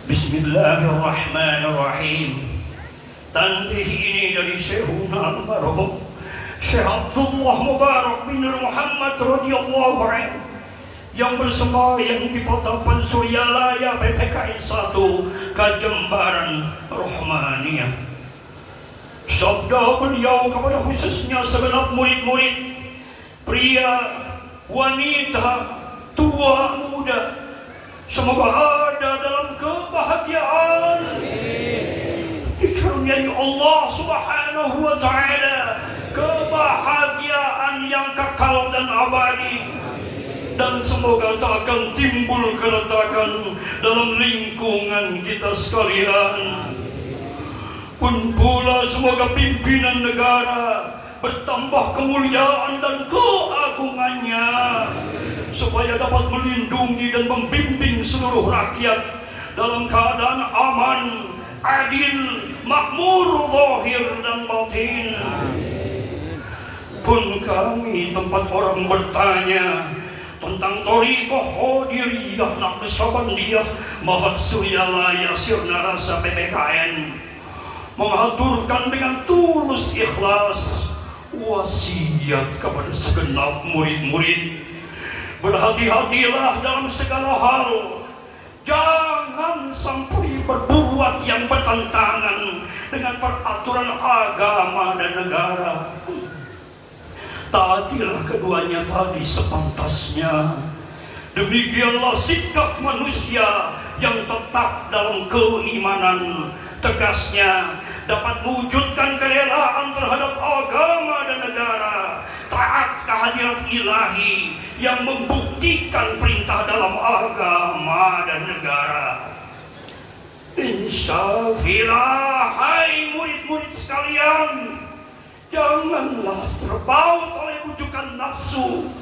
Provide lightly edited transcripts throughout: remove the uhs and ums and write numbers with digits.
Bismillahirrahmanirrahim. Tanbih ini dari Syekhuna al-Marhum Syekh Abdullah Mubarak bin Muhammad radhiyallahu anhu yang bersembahyang di Patapan Suryalaya PPKN 1 Kajembaran Rahmaniyah. Sabda beliau kepada khususnya segenap murid-murid, pria, wanita, tua, muda, semoga ada dalam kebahagiaan, dikaruniai Allah Subhanahu wa Ta'ala kebahagiaan yang kekal dan abadi, dan semoga tak akan timbul keretakan dalam lingkungan kita sekalian. Pun pula semoga pimpinan negara bertambah kemuliaan dan keagungannya, supaya dapat melindungi dan membimbing seluruh rakyat dalam keadaan aman, adil, makmur, zahir dan batin. Pun kami tempat orang bertanya tentang Thariqah Qadiriyah Naqsyabandiyah Mahat Suryalaya Sirna Rasa PPKN, mengaturkan dengan tulus ikhlas wasiat kepada segenap murid-murid, berhati-hatilah dalam segala hal, jangan sampai berbuat yang bertentangan dengan peraturan agama dan negara. Taatilah keduanya tadi sepantasnya. Demikianlah sikap manusia yang tetap dalam keimanan, tegasnya dapat mewujudkan kerelaan terhadap agama dan negara, taat kehadirat ilahi yang membuktikan perintah dalam agama dan negara. Insyaallah, hai murid-murid sekalian, janganlah terbaut oleh bujukan nafsu,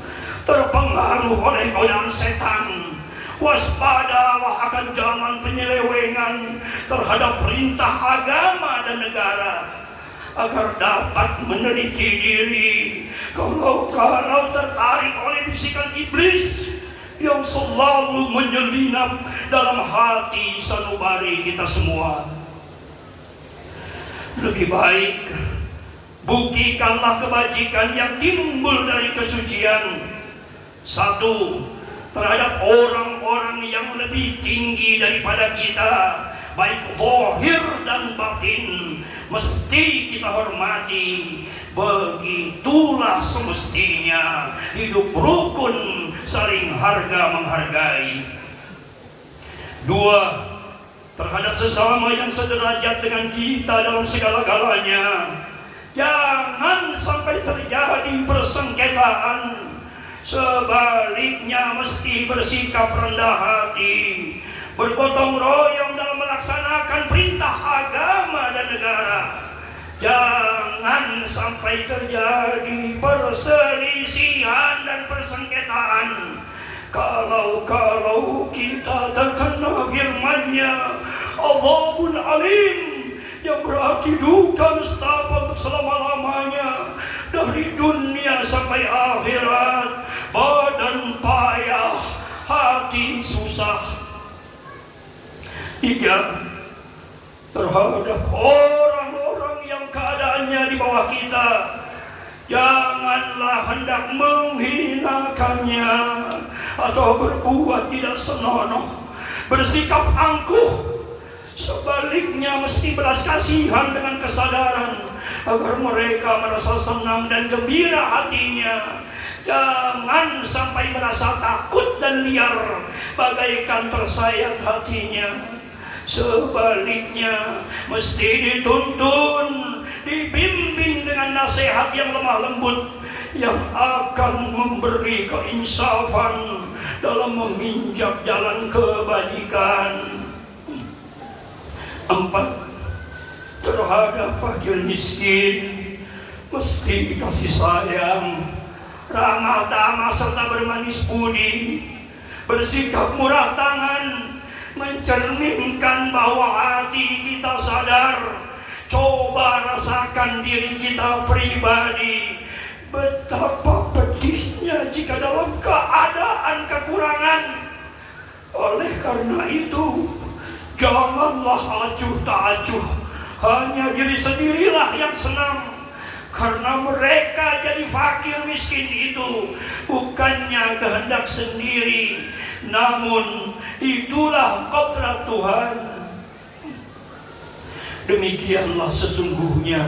terpengaruh oleh godaan setan. Waspadalah akan zaman penyelewengan terhadap perintah agama dan negara, agar dapat meneliti diri kalau tertarik oleh bisikan iblis yang selalu menyelinap dalam hati sanubari kita semua. Lebih baik buktikanlah kebajikan yang timbul dari kesucian. Satu, terhadap orang-orang yang lebih tinggi daripada kita, baik zahir dan batin, mesti kita hormati. Begitulah semestinya hidup rukun, saling harga menghargai. Dua, terhadap sesama yang sederajat dengan kita dalam segala-galanya, jangan sampai terjadi persengketaan. Sebaliknya mesti bersikap rendah hati, bergotong royong dalam melaksanakan perintah agama dan negara. Jangan sampai terjadi perselisihan dan persengketaan. Kalau kita terkena firman-Nya, Allahul Alim, yang berarti duka nestapa untuk selama-lamanya, dari dunia sampai akhirat, badan payah, hati susah. Tiga, terhadap orang-orang yang keadaannya di bawah kita, janganlah hendak menghinakannya atau berbuat tidak senonoh, bersikap angkuh. Sebaliknya mesti belas kasihan dengan kesadaran, agar mereka merasa senang dan gembira hatinya. Jangan sampai merasa takut dan liar, bagaikan tersayat hatinya. Sebaliknya mesti dituntun, dibimbing dengan nasihat yang lemah lembut, yang akan memberi keinsafan dalam menginjak jalan kebajikan. Empat, terhadap fakir miskin mesti kasih sayang, ramah tamah serta bermanis budi, bersikap murah tangan, mencerminkan bahwa hati kita sadar. Coba rasakan diri kita pribadi, betapa pedihnya jika dalam keadaan kekurangan. Oleh karena itu, Janganlah acuh tak acuh, hanya diri sendirilah yang senang. Karena mereka jadi fakir miskin itu bukannya kehendak sendiri, namun itulah kodrat Tuhan. Demikianlah sesungguhnya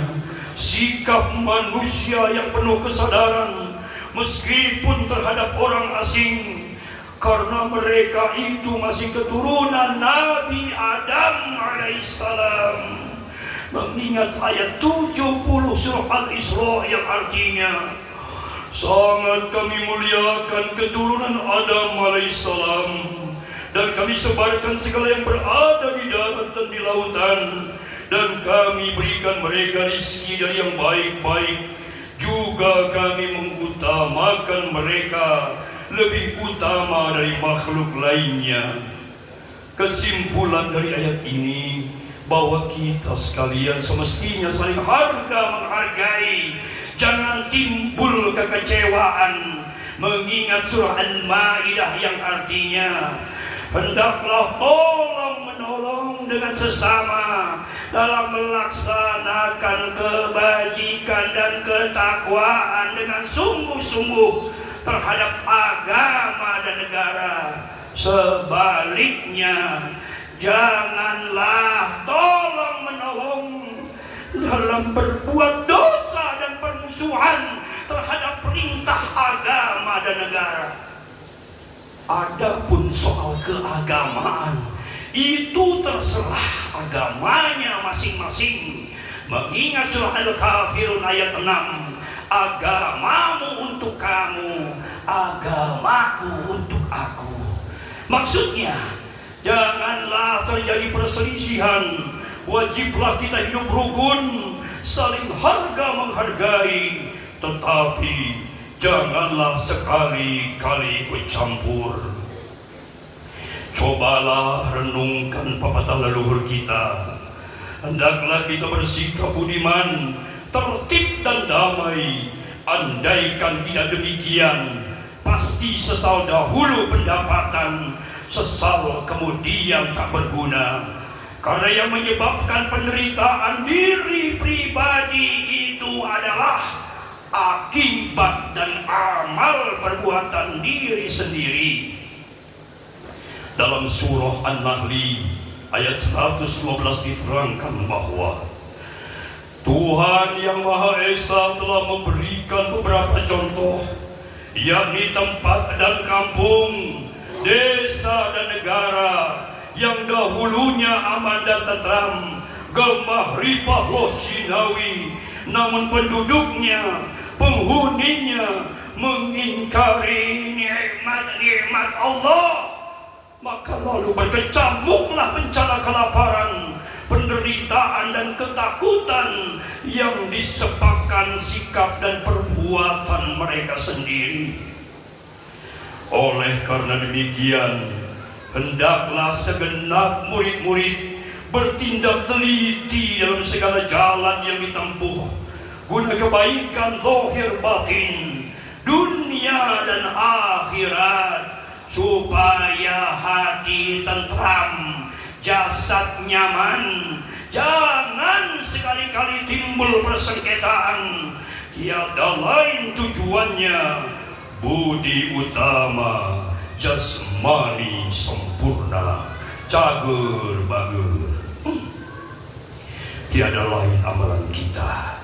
sikap manusia yang penuh kesadaran meskipun terhadap orang asing, karena mereka itu masih keturunan Nabi Adam alaihissalam. Mengingat ayat 70 surah Al-Isra yang artinya, sangat kami muliakan keturunan Adam alaihissalam, dan kami sebarkan segala yang berada di darat dan di lautan, dan kami berikan mereka rizki dari yang baik-baik. Juga kami mengutamakan mereka lebih utama dari makhluk lainnya. Kesimpulan dari ayat ini bahwa kita sekalian semestinya saling harga menghargai, jangan timbul kekecewaan. Mengingat surah Al-Maidah yang artinya, hendaklah tolong menolong dengan sesama dalam melaksanakan kebajikan dan ketakwaan dengan sungguh-sungguh terhadap agama dan negara. Sebaliknya, janganlah tolong menolong dalam berbuat dosa dan permusuhan terhadap perintah agama dan negara. Adapun soal keagamaan, itu terserah agamanya masing-masing. Mengingat surah Al-Kafirun ayat 6, agamamu untuk kamu, agamaku untuk aku. Maksudnya, janganlah terjadi perselisihan. Wajiblah kita hidup rukun, saling harga menghargai, tetapi janganlah sekali-kali ikut campur. Cobalah renungkan pepatah leluhur kita. Hendaklah kita bersikap budiman, tertib dan damai. Andaikan tidak demikian, pasti sesal dahulu pendapatan, sesal kemudian tak berguna. Karena yang menyebabkan penderitaan diri pribadi itu adalah akibat dari amal perbuatan diri sendiri. Dalam surah An-Nahli ayat 115 diterangkan bahwa Tuhan yang Maha Esa telah memberikan beberapa contoh, yakni tempat dan kampung, desa dan negara yang dahulunya aman dan tentram, gemah ripah loh Cinawi, namun penduduknya, penghuninya mengingkari nikmat-nikmat Allah. Maka lalu berkecamuklah bencana kelaparan, penderitaan dan ketakutan yang disebabkan sikap dan perbuatan mereka sendiri. Oleh karena demikian, hendaklah segenap murid-murid bertindak teliti dalam segala jalan yang ditempuh guna kebaikan zahir batin, dunia dan akhirat, supaya hati tentram, jasad nyaman. Jangan sekali-kali timbul persengketaan, tiada lain tujuannya budi utama, jasmani sempurna, cager bager. Tiada lain amalan kita.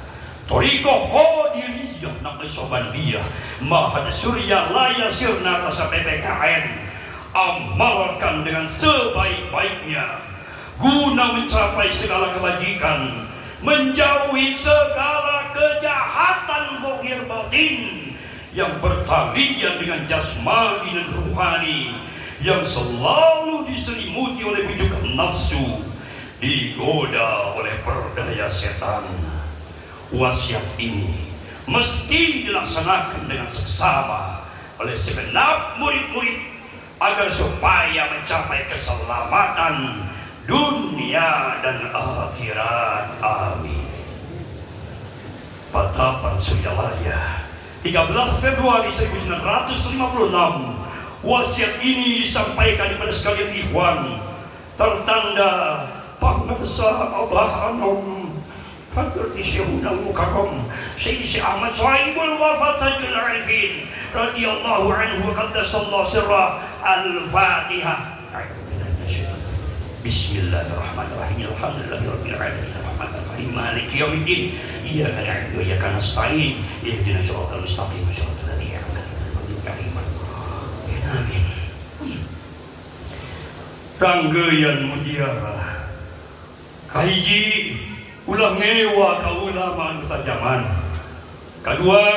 Torikoh Qadiriyah Naqsyabandiyah Mahad Surya Laya Sirna Rasa PPKN, amalkan dengan sebaik-baiknya guna mencapai segala kebajikan, menjauhi segala kejahatan zahir batin yang bertalian dengan jasmani dan ruhani, yang selalu diselimuti oleh bujukan nafsu, digoda oleh perdaya setan. Wasiat ini mesti dilaksanakan dengan seksama oleh segenap murid-murid agar supaya mencapai keselamatan dunia dan akhirat. Amin. Patapan Suryalaya 13 Februari 1956. Wasiat ini disampaikan kepada sekalian ikhwan tertanda pangarsa Abah Anom Hadir di Syehunal Mukarram Syekh Ahmad Shuaibul Wafatajul Arifin radhiyallahu anhu wa qaddasallahu sirra. Al-Fatihah. Bismillahirrahmanirrahim. Alhamdulillahirabbil alamin. Arrahmanirrahim. Maliki yaumiddin. Iyyaka na'budu wa iyyaka nasta'in. Ihdinas siratal mustaqim. Siratal ladzina an'amta 'alaihim. Amin. Ranggeyan mutiara. Kahiji ulah ngewa ka ulama anu sajaman. Kadua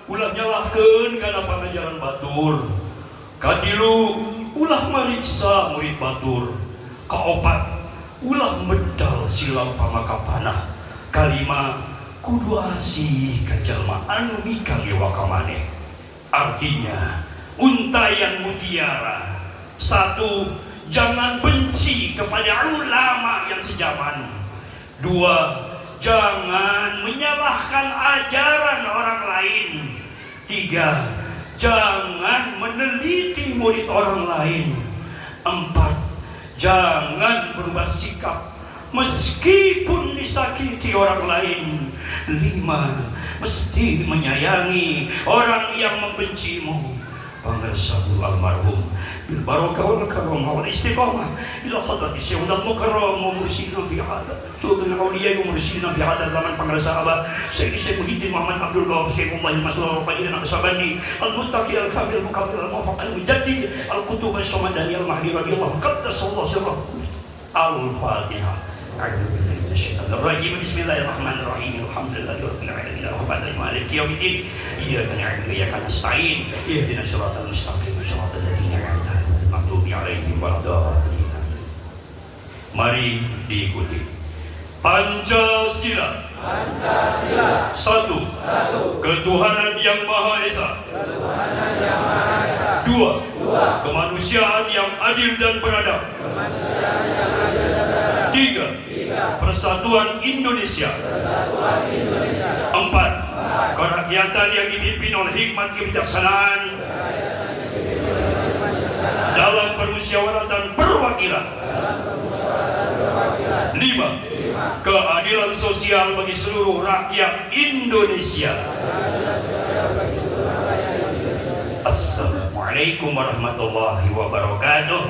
ulah nyalahkeun kana pangajaran batur. Katilu ulah mariksa murid batur. Kaopat ulah medal silang pamakapana. Kalima kudu asih ka jalma anu mikang ewa ka maneh. Artinya untayan mutiara. Satu, jangan benci kepada ulama yang sejaman. Dua, jangan menyalahkan ajaran orang lain. Tiga, jangan meneliti murid orang lain. Empat, jangan berubah sikap meskipun disakiti orang lain. Lima, mesti menyayangi orang yang membencimu. Pangersabul almarhum bil barakah wal karamah wal istiqamah ila hadrati Syekh Mukarram wa mursyidina fi hada sultan awliya wa mursyidina fi hada zaman pangersa Abah Sayyidi Syekh Muhyiddin Muhammad Abdul Ghafur Syekh Muhammad Masrur Fadilan Al-Sabani al-Muttaqi al-Kamil al-Muqaddil al-Muwaffaq al-Mujaddid al-Qutub al-Samadani al-Mahdi radhiyallahu qaddasallahu sirrah. Al-Fatihah. A'udzu billahi minasyaitonir rajim. Bismillahirrahmanirrahim. Alhamdulillahirabbil alamin. Arrahmanirrahim. Maliki yaumiddin. Iyyaka na'budu wa iyyaka nasta'in. Ihdinas siratal mustaqim. Siratal ladzina an'amta 'alaihim ghairil maghdubi 'alaihim waladdallin. Mari diikuti. Pancasila. Satu. Ketuhanan yang Maha Esa. Dua. Kemanusiaan yang adil dan beradab. Tiga. Persatuan Indonesia. Empat. Kerakyatan yang dipimpin oleh hikmat kebijaksanaan dalam permusyawaratan perwakilan. Lima. Keadilan sosial bagi seluruh rakyat Indonesia. Assalamualaikum warahmatullahi wabarakatuh.